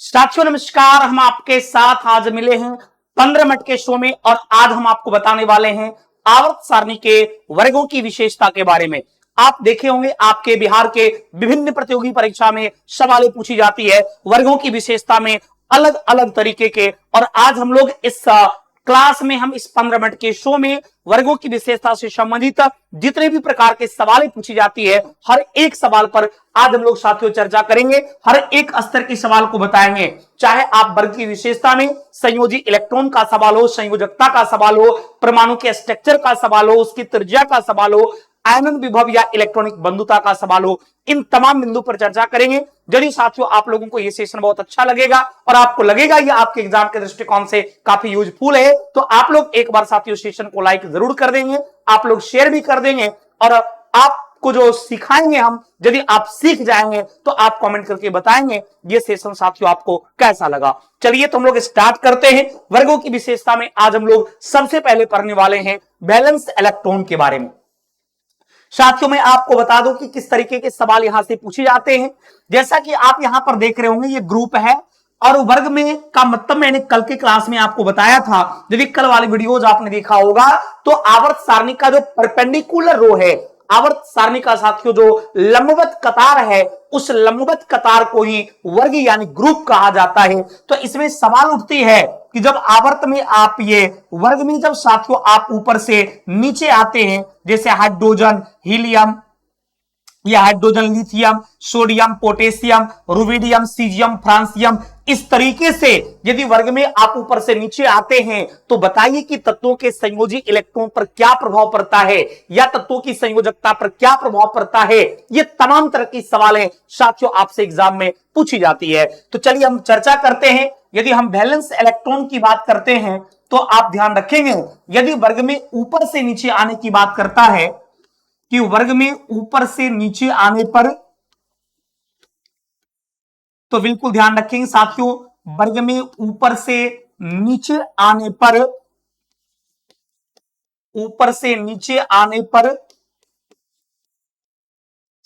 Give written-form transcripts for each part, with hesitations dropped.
साथियों नमस्कार। हम आपके साथ आज मिले हैं 15 मिनट के शो में और आज हम आपको बताने वाले हैं आवर्त सारणी के वर्गों की विशेषता के बारे में। आप देखे होंगे आपके बिहार के विभिन्न प्रतियोगी परीक्षा में सवालें पूछी जाती है वर्गों की विशेषता में अलग अलग तरीके के। और आज हम लोग इस क्लास में हम इस 15 मिनट के शो में वर्गों की विशेषता से संबंधित जितने भी प्रकार के सवालें पूछी जाती है हर एक सवाल पर आज हम लोग साथियों चर्चा करेंगे। हर एक स्तर के सवाल को बताएंगे, चाहे आप वर्ग की विशेषता में संयोजी इलेक्ट्रॉन का सवाल हो, संयोजकता का सवाल हो, परमाणु के स्ट्रक्चर का सवाल हो, उसकी त्रिज्या का सवाल हो, आयनन विभव या इलेक्ट्रॉनिक बंधुता का सवाल हो, इन तमाम बिंदु पर चर्चा करेंगे। यदि साथियों आप लोगों को यह सेशन बहुत अच्छा लगेगा और आपको लगेगा ये आपके एग्जाम के दृष्टिकोण से काफी यूजफुल है तो आप लोग एक बार साथियों सेशन को लाइक जरूर कर देंगे, आप लोग शेयर भी कर देंगे और आपको जो सिखाएंगे हम यदि आप सीख जाएंगे तो आप कमेंट करके बताएंगे ये सेशन साथियों आपको कैसा लगा। चलिए तो हम लोग स्टार्ट करते हैं। वर्गों की विशेषता में आज हम लोग सबसे पहले पढ़ने वाले हैं वैलेंस इलेक्ट्रॉन के बारे में। साथियों मैं आपको बता दूं कि किस तरीके के सवाल यहां से पूछे जाते हैं। जैसा कि आप यहां पर देख रहे होंगे ये ग्रुप है और वर्ग में का मतलब मैंने कल की क्लास में आपको बताया था, यदि कल वाली वीडियोज आपने देखा होगा तो आवर्त सारणी का जो परपेंडिकुलर रो है, आवर्त सारणी का साथियों जो लंबवत कतार है उस लंबवत कतार को ही वर्ग यानी ग्रुप कहा जाता है। तो इसमें सवाल उठती है कि जब आवर्त में आप ये वर्ग में जब साथियों आप ऊपर से नीचे आते हैं जैसे हाइड्रोजन, हीलियम या hydrogen, lithium, sodium, potassium, rubidium, caesium, francium, इस तरीके से यदि वर्ग में आप ऊपर से नीचे आते हैं तो बताइए कि तत्वों के संयोजी इलेक्ट्रॉन पर क्या प्रभाव पड़ता है या तत्वों की संयोजकता पर क्या प्रभाव पड़ता है। ये तमाम तरह की सवालें साथियों आपसे एग्जाम में पूछी जाती है। तो चलिए हम चर्चा करते हैं। यदि हम वैलेंस इलेक्ट्रॉन की बात करते हैं तो आप ध्यान रखेंगे यदि वर्ग में ऊपर से नीचे आने की बात करता है कि वर्ग में ऊपर से नीचे आने पर तो बिल्कुल ध्यान रखेंगे साथियों, वर्ग में ऊपर से नीचे आने पर, ऊपर से नीचे आने पर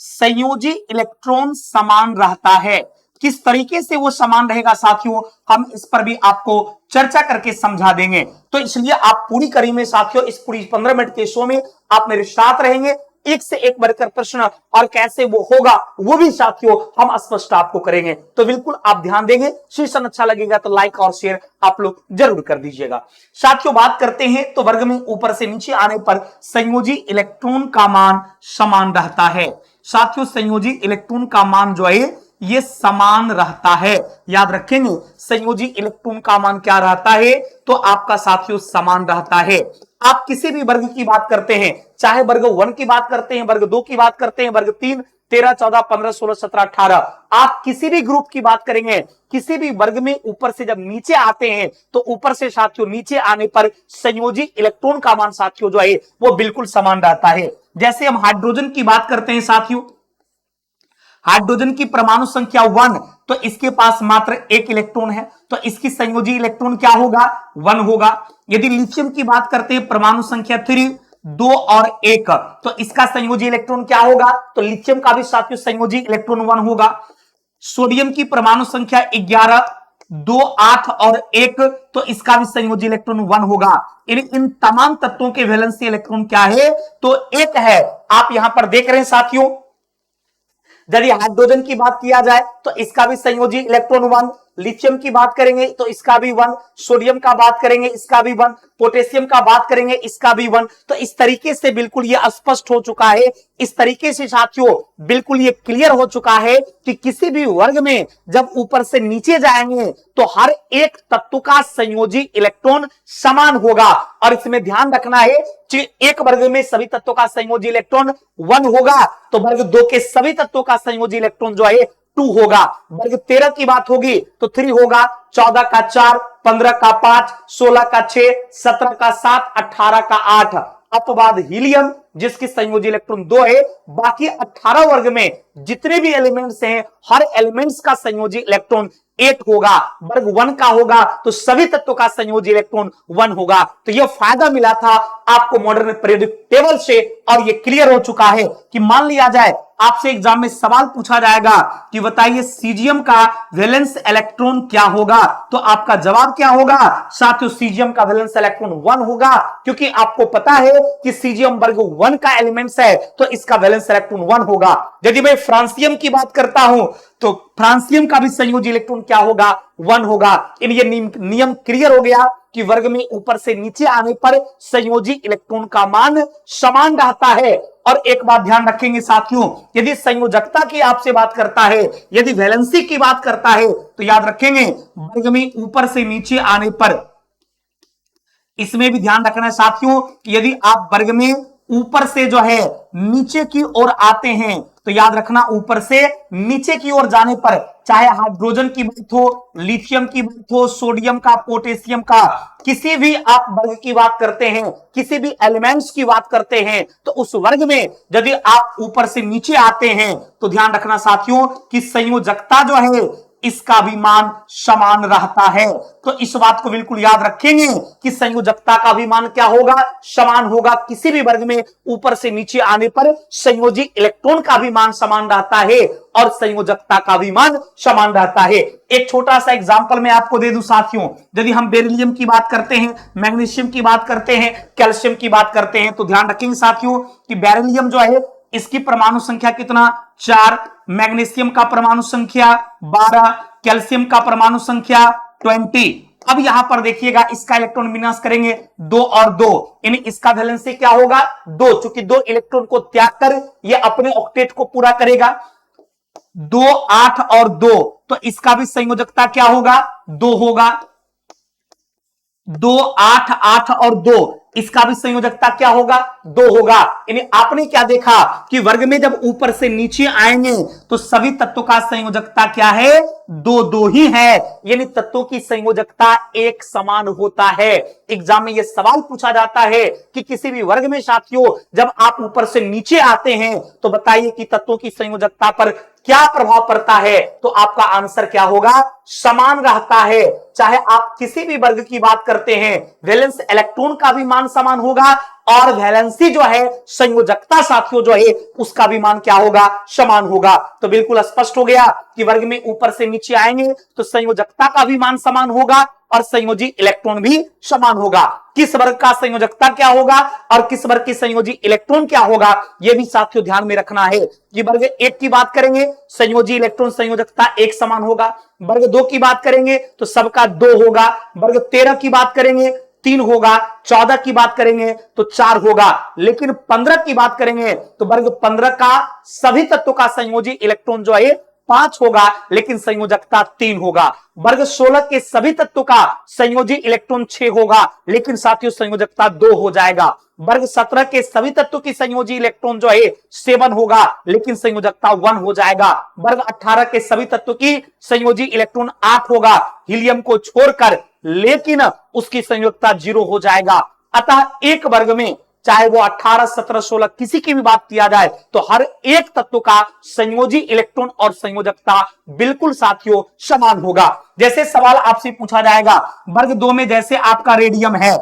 संयोजी इलेक्ट्रॉन समान रहता है। किस तरीके से वो समान रहेगा साथियों हम इस पर भी आपको चर्चा करके समझा देंगे। तो इसलिए आप पूरी कड़ी में साथियों इस पूरी 15 मिनट के शो में आप मेरे साथ रहेंगे। एक से एक बढ़कर प्रश्न और कैसे वो होगा वो भी साथियों हम स्पष्ट आपको करेंगे। तो बिल्कुल आप ध्यान देंगे, सेशन अच्छा लगेगा तो लाइक और शेयर आप लोग जरूर कर दीजिएगा। साथियों बात करते हैं तो वर्ग में ऊपर से नीचे आने पर संयोजी इलेक्ट्रॉन का मान समान रहता है। साथियों संयोजी इलेक्ट्रॉन का मान जो है ये समान रहता है। याद रखेंगे संयोजी इलेक्ट्रॉन का मान क्या रहता है तो आपका साथियों समान रहता है। आप किसी भी वर्ग की बात करते हैं, चाहे वर्ग 1 की बात करते हैं, वर्ग 2 की बात करते हैं, वर्ग 3, 13, 14, 15, 16, 17, 18, आप किसी भी ग्रुप की बात करेंगे, किसी भी वर्ग में ऊपर से जब नीचे आते हैं तो ऊपर से साथियों नीचे आने पर संयोजी इलेक्ट्रॉन का मान साथियों जो है वो बिल्कुल समान रहता है। जैसे हम हाइड्रोजन की बात करते हैं साथियों, हाइड्रोजन की परमाणु संख्या 1 तो इसके पास मात्र एक इलेक्ट्रॉन है तो इसकी संयोजी इलेक्ट्रॉन क्या होगा 1 होगा। यदि लिथियम की बात करते हैं परमाणु संख्या 3, 2 और 1 तो इसका संयोजी इलेक्ट्रॉन क्या होगा तो लिथियम का भी साथियों संयोजी इलेक्ट्रॉन 1 होगा। सोडियम की परमाणु संख्या 11, 2, 8 और 1 तो इसका भी संयोजी इलेक्ट्रॉन 1 होगा। इन तमाम तत्वों के वैलेंसी इलेक्ट्रॉन क्या है तो 1 है। आप यहां पर देख रहे हैं साथियों यदि हाइड्रोजन की बात किया जाए तो इसका भी संयोजी इलेक्ट्रॉन 1, लिथियम की बात करेंगे तो इसका भी 1, सोडियम का बात करेंगे इसका भी 1, पोटेशियम का बात करेंगे इसका भी 1। तो इस तरीके से बिल्कुल ये स्पष्ट हो चुका है, इस तरीके से साथियों बिल्कुल ये क्लियर हो चुका है कि किसी भी वर्ग में जब ऊपर से नीचे जाएंगे तो हर एक तत्व का संयोजी इलेक्ट्रॉन समान होगा। और इसमें ध्यान रखना है कि एक वर्ग में सभी तत्वों का संयोजी इलेक्ट्रॉन 1 होगा तो वर्ग 2 के सभी तत्वों का संयोजी इलेक्ट्रॉन जो है 2 होगा। वर्ग 13 की बात होगी तो 3 होगा, 14 का 4, 15 का 5, 16 का 6, 17 का 7, 18 का 8। अपवाद हीलियम जिसकी संयोजी इलेक्ट्रॉन 2 है। बाकी 18 वर्ग में जितने भी एलिमेंट्स हैं हर एलिमेंट्स का संयोजी इलेक्ट्रॉन 8 होगा। वर्ग 1 का होगा तो सभी तत्वों का संयोजी इलेक्ट्रॉन 1 होगा। तो यह फायदा मिला था आपको मॉडर्न पीरियोडिक टेबल से और यह क्लियर हो चुका है कि मान लिया जाए आपसे एग्जाम में सवाल पूछा जाएगा कि बताइए सीजियम का वैलेंस इलेक्ट्रॉन क्या होगा, तो आपका जवाब क्या होगा साथियों, सीजियम का वैलेंस इलेक्ट्रॉन 1 होगा, क्योंकि आपको पता है कि सीजियम वर्ग 1 का एलिमेंट्स है तो इसका वैलेंस इलेक्ट्रॉन 1 होगा। यदि मैं फ्रांसियम की बात करता हूं तो फ्रांसियम का भी संयोजी इलेक्ट्रॉन क्या होगा, 1 होगा। ये नियम क्लियर हो गया कि वर्ग में ऊपर से नीचे आने पर संयोजी इलेक्ट्रॉन का मान समान रहता है। और एक बात ध्यान रखेंगे साथियों, यदि संयोजकता की आपसे बात करता है, यदि वैलेंसी की बात करता है, तो याद रखेंगे वर्ग में ऊपर से नीचे आने पर, इसमें भी ध्यान रखना है साथियों कि यदि आप वर्ग में ऊपर से जो है नीचे की ओर आते हैं तो याद रखना ऊपर से नीचे की ओर जाने पर, चाहे हाइड्रोजन की बात हो, लिथियम की बात हो, सोडियम का, पोटेशियम का, किसी भी आप वर्ग की बात करते हैं, किसी भी एलिमेंट्स की बात करते हैं, तो उस वर्ग में यदि आप ऊपर से नीचे आते हैं तो ध्यान रखना साथियों कि संयोजकता जो है इसका भी मान समान रहता है। तो इस बात को बिल्कुल याद रखेंगे कि संयोजकता का भी मान क्या होगा, समान होगा। किसी भी वर्ग में ऊपर से नीचे आने पर संयोजी इलेक्ट्रॉन का भी मान समान रहता है और संयोजकता का भी मान समान रहता है। एक छोटा सा एग्जांपल मैं आपको दे दूं साथियों, यदि हम बेरिलियम की बात करते हैं, मैग्नीशियम की बात करते हैं, कैल्शियम की बात करते हैं, तो ध्यान रखेंगे साथियों कि बेरिलियम जो है इसकी परमाणु संख्या कितना, 4, मैग्नीशियम का परमाणु संख्या 12, कैल्शियम का परमाणु संख्या 20। अब यहां पर देखिएगा इसका इलेक्ट्रॉन विन्यास करेंगे 2 और 2, यानी इसका वैलेंसी क्या होगा 2, चूंकि 2 इलेक्ट्रॉन को त्याग कर यह अपने ऑक्टेट को पूरा करेगा। 2, 8 और 2, तो इसका भी संयोजकता क्या होगा, 2 होगा। 2, 8, 8 और 2, इसका भी संयोजकता क्या होगा, 2 होगा। यानी आपने क्या देखा कि वर्ग में जब ऊपर से नीचे आएंगे तो सभी तत्वों का संयोजकता क्या है, 2 2 ही है, यानी तत्वों की संयोजकता एक समान होता है। एग्जाम में यह सवाल पूछा जाता है कि किसी भी वर्ग में साथियों जब आप ऊपर से नीचे आते हैं तो बताइए कि तत्वों की संयोजकता पर क्या प्रभाव पड़ता है, तो आपका आंसर क्या होगा, समान रहता है। चाहे आप किसी भी वर्ग की बात करते हैं, वैलेंस इलेक्ट्रॉन का भी मान समान होगा और वैलेंसी जो है संयोजकता साथियों जो है उसका भी मान क्या होगा, समान होगा। तो बिल्कुल स्पष्ट हो गया कि वर्ग में ऊपर से नीचे आएंगे तो संयोजकता का भी मान समान होगा और संयोजी इलेक्ट्रॉन भी समान होगा। किस वर्ग का संयोजकता क्या होगा और किस वर्ग की संयोजी इलेक्ट्रॉन क्या होगा, यह भी साथियों ध्यान में रखना है कि वर्ग 1 की बात करेंगे संयोजी इलेक्ट्रॉन संयोजकता एक समान होगा, वर्ग 2 की बात करेंगे तो सबका 2 होगा, वर्ग 13 की बात करेंगे 3 होगा, 14 की बात करेंगे तो 4 होगा, लेकिन 15 की बात करेंगे तो वर्ग 15 का सभी तत्वों का संयोजी इलेक्ट्रॉन जो है 5 होगा, लेकिन संयोजकता 3 होगा। वर्ग 16 के सभी तत्वों का संयोजी इलेक्ट्रॉन 6 होगा, लेकिन साथियों संयोजकता 2 हो जाएगा। वर्ग 17 के सभी तत्वों की संयोजी इलेक्ट्रॉन जो है 7 होगा, लेकिन संयोजकता 1 हो जाएगा। वर्ग 18 के सभी तत्वों की संयोजी इलेक्ट्रॉन 8 होगा हीलियम को छोड़कर, लेकिन उसकी संयोजकता 0 हो जाएगा। अतः एक वर्ग में चाहे वो 18, 17, 16 किसी की भी बात किया जाए तो हर एक तत्व का संयोजी इलेक्ट्रॉन और संयोजकता बिल्कुल साथियों समान होगा। जैसे सवाल आपसे पूछा जाएगा वर्ग 2 में, जैसे आपका रेडियम है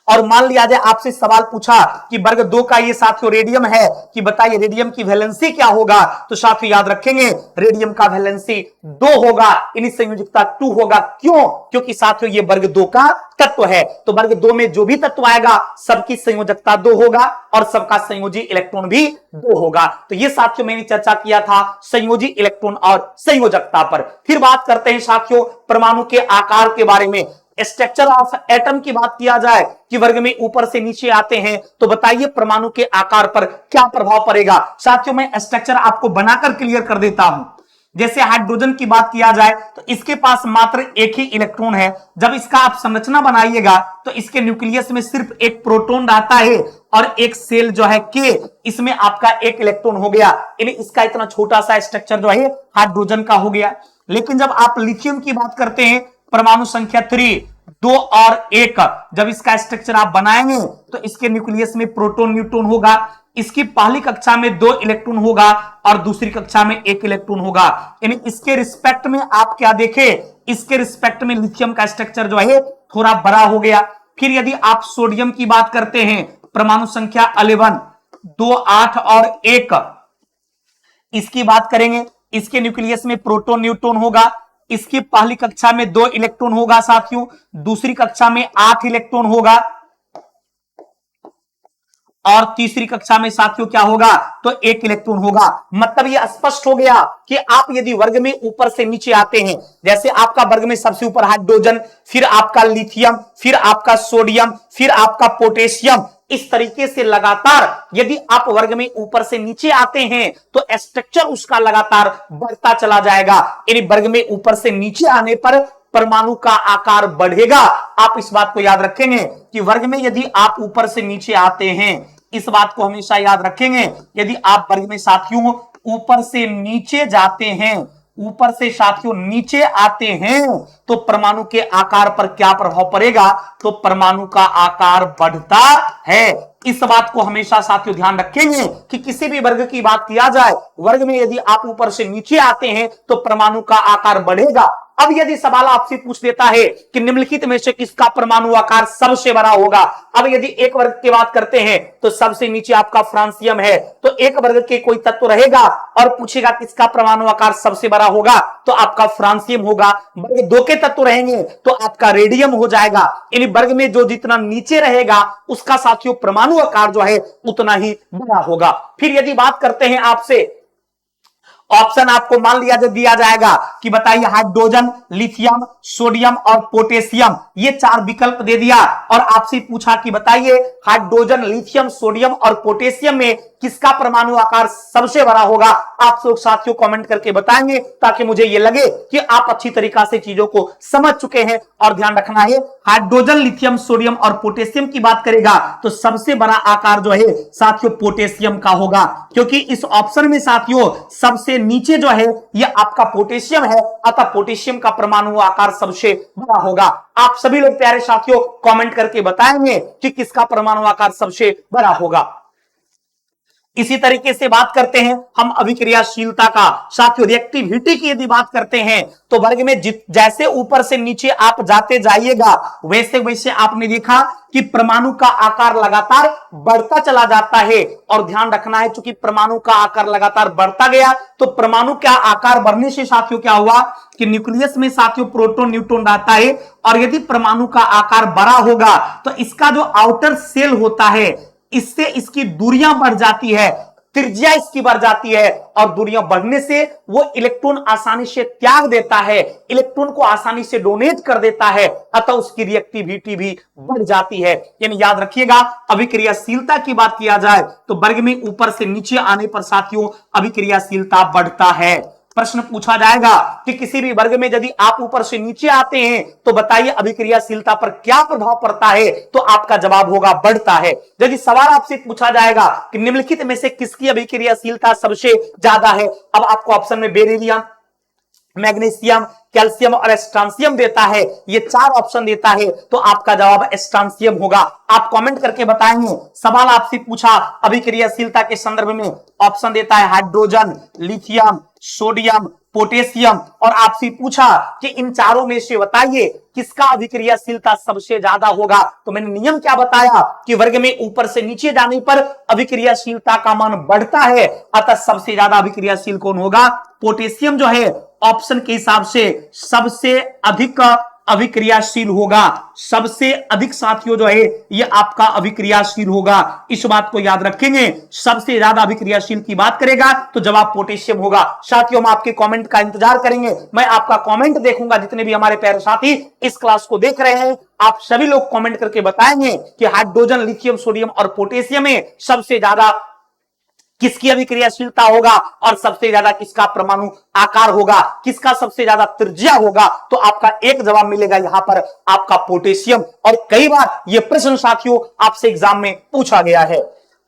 और मान लिया जाए आपसे सवाल पूछा कि वर्ग 2 का ये साथियों रेडियम है, कि बताइए रेडियम की वैलेंसी क्या होगा, तो साथियों याद रखेंगे रेडियम का वैलेंसी 2 होगा, यानी संयोजकता 2 होगा। क्यों, क्योंकि साथियों ये वर्ग 2 का तत्व है, तो वर्ग 2 में जो भी तत्व आएगा सबकी संयोजकता 2 होगा और सबका संयोजी इलेक्ट्रॉन भी 2 होगा। तो ये साथियों मैंने चर्चा किया था संयोजी इलेक्ट्रॉन और संयोजकता पर। फिर बात करते हैं साथियों परमाणु के आकार के बारे में। स्ट्रक्चर ऑफ एटम की बात किया जाए कि वर्ग में ऊपर से नीचे आते हैं तो बताइए परमाणु के आकार पर क्या प्रभाव पड़ेगा। साथियों मैं स्ट्रक्चर आपको बनाकर क्लियर कर देता हूं। जैसे हाइड्रोजन की बात किया जाए तो इसके पास मात्र एक ही इलेक्ट्रॉन है। जब इसका आप संरचना बनाइएगा तो इसके न्यूक्लियस में सिर्फ एक प्रोटॉन रहता है और एक सेल जो है के, इसमें आपका एक इलेक्ट्रॉन हो गया, यानी इसका इतना छोटा सा स्ट्रक्चर जो है हाइड्रोजन का हो गया। लेकिन जब आप लिथियम की बात करते हैं परमाणु संख्या 3, 2 और 1, जब इसका स्ट्रक्चर आप बनाएंगे तो इसके न्यूक्लियस में प्रोटॉन न्यूट्रॉन होगा। इसकी पहली कक्षा में 2 इलेक्ट्रॉन होगा और दूसरी कक्षा में 1 इलेक्ट्रॉन होगा, यानी इसके रिस्पेक्ट में आप क्या देखें, इसके रिस्पेक्ट में लिथियम का स्ट्रक्चर जो है थोड़ा बड़ा हो गया। फिर यदि आप सोडियम की बात करते हैं परमाणु संख्या 11, 2, 8 और 1, इसकी बात करेंगे, इसके न्यूक्लियस में प्रोटॉन न्यूट्रॉन होगा। इसकी पहली कक्षा में 2 इलेक्ट्रॉन होगा साथियों, दूसरी कक्षा में 8 इलेक्ट्रॉन होगा और तीसरी कक्षा में साथियों क्या होगा, तो 1 इलेक्ट्रॉन होगा। मतलब यह स्पष्ट हो गया कि आप यदि वर्ग में ऊपर से नीचे आते हैं, जैसे आपका वर्ग में सबसे ऊपर हाइड्रोजन, फिर आपका लिथियम, फिर आपका सोडियम, फिर आपका पोटेशियम, इस तरीके से लगातार यदि आप वर्ग में ऊपर से नीचे आते हैं तो स्ट्रक्चर उसका लगातार बढ़ता चला जाएगा। यानी वर्ग में ऊपर से नीचे आने पर परमाणु का आकार बढ़ेगा। आप इस बात को याद रखेंगे कि वर्ग में यदि आप ऊपर से नीचे आते हैं, इस बात को हमेशा याद रखेंगे, यदि आप वर्ग में साथियों ऊपर से नीचे जाते हैं, ऊपर से साथियों नीचे आते हैं, तो परमाणु के आकार पर क्या प्रभाव पड़ेगा, तो परमाणु का आकार बढ़ता है। इस बात को हमेशा साथियों ध्यान रखेंगे कि किसी भी वर्ग की बात किया जाए, वर्ग में यदि आप ऊपर से नीचे आते हैं तो परमाणु का आकार बढ़ेगा। अब यदि सवाल आपसे पूछ देता है कि निम्नलिखित में से किसका परमाणु आकार सबसे बड़ा होगा, अब यदि एक वर्ग की बात करते हैं तो सबसे नीचे आपका फ्रांसियम है, तो एक वर्ग के कोई तत्व रहेगा और पूछेगा किसका परमाणु आकार सबसे बड़ा होगा, तो आपका फ्रांसियम होगा। वर्ग 2 के तत्व रहेंगे तो आपका रेडियम हो जाएगा। यानी वर्ग में जो जितना नीचे रहेगा उसका साथियों परमाणु आकार जो है उतना ही बड़ा होगा। फिर यदि बात करते हैं आपसे, ऑप्शन आपको मान लिया जो दिया जाएगा कि बताइए हाइड्रोजन, लिथियम, सोडियम और पोटेशियम, ये 4 विकल्प दे दिया और आपसे पूछा कि बताइए हाइड्रोजन, लिथियम, सोडियम और पोटेशियम में किसका परमाणु आकार सबसे बड़ा होगा। आप लोग साथियों कमेंट करके बताएंगे ताकि मुझे ये लगे कि आप अच्छी तरीका से चीजों को समझ चुके हैं। और ध्यान रखना है, हाइड्रोजन, लिथियम, सोडियम और पोटेशियम की बात करेगा तो सबसे बड़ा आकार जो है साथियों पोटेशियम का होगा, क्योंकि इस ऑप्शन में साथियों सबसे नीचे जो है यह आपका पोटेशियम है, अतः पोटेशियम का परमाणु आकार सबसे बड़ा होगा। आप सभी लोग प्यारे साथियों कमेंट करके बताएंगे कि किसका परमाणु आकार सबसे बड़ा होगा। इसी तरीके से बात करते हैं हम अभिक्रियाशीलता का। साथियों रिएक्टिविटी की यदि बात करते हैं तो वर्ग में जैसे ऊपर से नीचे आप जाते जाइएगा वैसे वैसे आपने देखा कि परमाणु का आकार लगातार बढ़ता चला जाता है। और ध्यान रखना है, चूंकि परमाणु का आकार लगातार बढ़ता गया तो परमाणु का आकार बढ़ने से साथियों क्या हुआ कि न्यूक्लियस में साथियों प्रोटॉन न्यूट्रॉन रहता है, और यदि परमाणु का आकार बड़ा होगा तो इसका जो आउटर सेल होता है इससे इसकी दूरियां बढ़ जाती है, त्रिज्या इसकी बढ़ जाती है, और दूरियां बढ़ने से वो इलेक्ट्रॉन आसानी से त्याग देता है, इलेक्ट्रॉन को आसानी से डोनेट कर देता है, अतः उसकी रिएक्टिविटी भी बढ़ जाती है। यानी याद रखिएगा, अभिक्रियाशीलता की बात किया जाए तो वर्ग में ऊपर से नीचे आने पर साथियों अभिक्रियाशीलता बढ़ता है। प्रश्न पूछा जाएगा कि किसी भी वर्ग में यदि आप ऊपर से नीचे आते हैं तो बताइए अभिक्रियाशीलता पर क्या प्रभाव पड़ता है, तो आपका जवाब होगा बढ़ता है। यदि सवाल आपसे पूछा जाएगा कि निम्नलिखित में से किसकी अभिक्रियाशीलता सबसे ज्यादा है, अब आपको ऑप्शन में बेरिलियम, मैग्नीशियम, कैल्शियम और स्ट्रांसियम देता है, ये 4 ऑप्शन देता है, तो आपका जवाब स्ट्रांसियम होगा। आप कमेंट करके बताएंगे। सवाल आपसे पूछा अभिक्रियाशीलता के संदर्भ में, ऑप्शन देता है हाइड्रोजन, लिथियम, सोडियम, पोटेशियम, और आपसे पूछा कि इन चारों में से बताइए किसका अभिक्रियाशीलता सबसे ज्यादा होगा, तो मैंने नियम क्या बताया कि वर्ग में ऊपर से नीचे जाने पर अभिक्रियाशीलता का मान बढ़ता है, अतः सबसे ज्यादा अभिक्रियाशील कौन होगा, पोटेशियम जो है ऑप्शन के हिसाब से सबसे अधिक अभिक्रियाशील होगा, सबसे अधिक साथियों जो है ये आपका अभिक्रियाशील होगा। इस बात को याद रखेंगे, सबसे ज्यादा अभिक्रियाशील की बात करेगा तो जवाब पोटेशियम होगा। साथियों हम आपके कमेंट का इंतजार करेंगे, मैं आपका कमेंट देखूंगा। जितने भी हमारे प्यारे साथी इस क्लास को देख रहे हैं आप सभी लोग कमेंट करके बताएंगे कि हाइड्रोजन, लिथियम, सोडियम और पोटेशियम में सबसे ज्यादा किसकी अभिक्रियाशीलता होगा और सबसे ज्यादा किसका परमाणु आकार होगा, किसका सबसे ज्यादा त्रिज्या होगा, तो आपका एक जवाब मिलेगा यहां पर आपका पोटेशियम। और कई बार यह प्रश्न साथियों आपसे एग्जाम में पूछा गया है।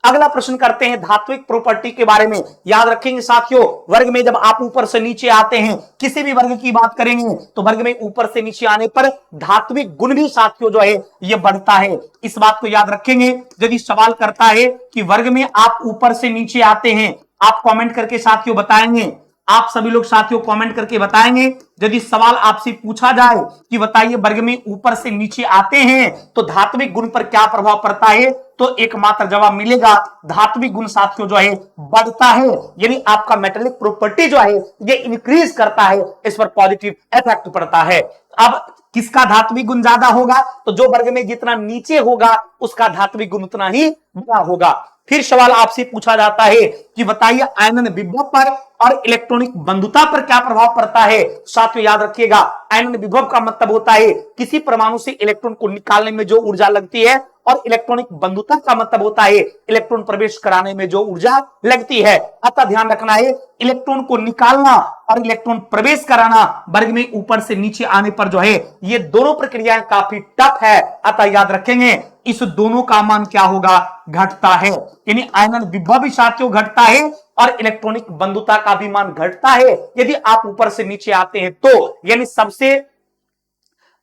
अगला प्रश्न करते हैं धात्विक प्रॉपर्टी के बारे में। याद रखेंगे साथियों, वर्ग में जब आप ऊपर से नीचे आते हैं, किसी भी वर्ग की बात करेंगे तो वर्ग में ऊपर से नीचे आने पर धात्विक गुण भी साथियों जो है ये बढ़ता है। इस बात को याद रखेंगे। यदि सवाल करता है कि वर्ग में आप ऊपर से नीचे आते हैं, आप कमेंट करके साथियों बताएंगे, आप सभी लोग साथियों कमेंट करके बताएंगे। यदि सवाल आपसे पूछा जाए कि बताइए वर्ग में ऊपर से नीचे आते हैं तो धात्विक गुण पर क्या प्रभाव पड़ता है, तो एकमात्र जवाब मिलेगा धात्विक गुण साथियों जो है बढ़ता है, यानी आपका मेटेलिक प्रॉपर्टी जो है ये इंक्रीज करता है, इस पर पॉजिटिव इफेक्ट पड़ता है। अब किसका धात्विक गुण ज्यादा होगा, तो जो वर्ग में जितना नीचे होगा उसका धात्विक गुण उतना ही बड़ा होगा। फिर सवाल आपसे पूछा जाता है कि बताइए आयनन विभव पर और इलेक्ट्रॉनिक बंधुता पर क्या प्रभाव पड़ता है। साथियों याद रखिएगा, आयनन विभव का मतलब होता है किसी परमाणु से इलेक्ट्रॉन को निकालने में जो ऊर्जा लगती है, और इलेक्ट्रॉनिक बंधुता का मतलब होता है इलेक्ट्रॉन प्रवेश कराने में जो ऊर्जा लगती है। अतः ध्यान रखना है, इलेक्ट्रॉन को निकालना और इलेक्ट्रॉन प्रवेश कराना वर्ग में ऊपर से नीचे आने पर जो है ये दोनों प्रक्रियाएं काफी टफ है। अतः याद रखेंगे इस दोनों का मान क्या होगा, घटता है, यानी आयनन विभव भी साथियों घटता है और इलेक्ट्रॉनिक बंधुता का भी मान घटता है यदि आप ऊपर से नीचे आते हैं तो। यानी सबसे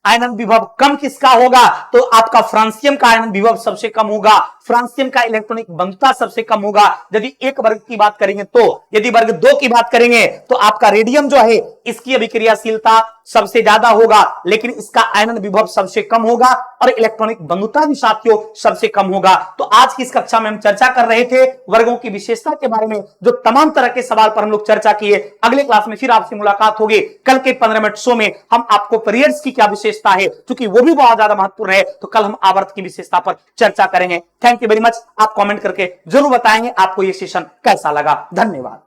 आयनन विभव कम किसका होगा, तो आपका फ्रांसियम का आयनन विभव सबसे कम होगा, फ्रांसियम का इलेक्ट्रॉनिक बंधुता सबसे कम होगा यदि एक वर्ग की बात करेंगे तो। यदि वर्ग 2 की बात करेंगे तो आपका रेडियम जो है इसकी अभिक्रियाशीलता सबसे ज्यादा होगा, लेकिन इसका आयनन विभव सबसे कम होगा और इलेक्ट्रॉनिक बंधुता भी साथियों सबसे कम होगा। तो आज की इस कक्षा में हम चर्चा कर रहे थे वर्गों की विशेषता के बारे में, जो तमाम तरह के सवाल पर हम लोग चर्चा किए। अगले क्लास में फिर आपसे मुलाकात होगी। कल के 15 मिनट शो में हम आपको पीरियड्स की क्या विशेषता है, क्योंकि वो भी बहुत ज्यादा महत्वपूर्ण है, तो कल हम आवर्त की विशेषता पर चर्चा करेंगे। Thank you very much. आप कमेंट करके जरूर बताएंगे आपको ये सेशन कैसा लगा। धन्यवाद।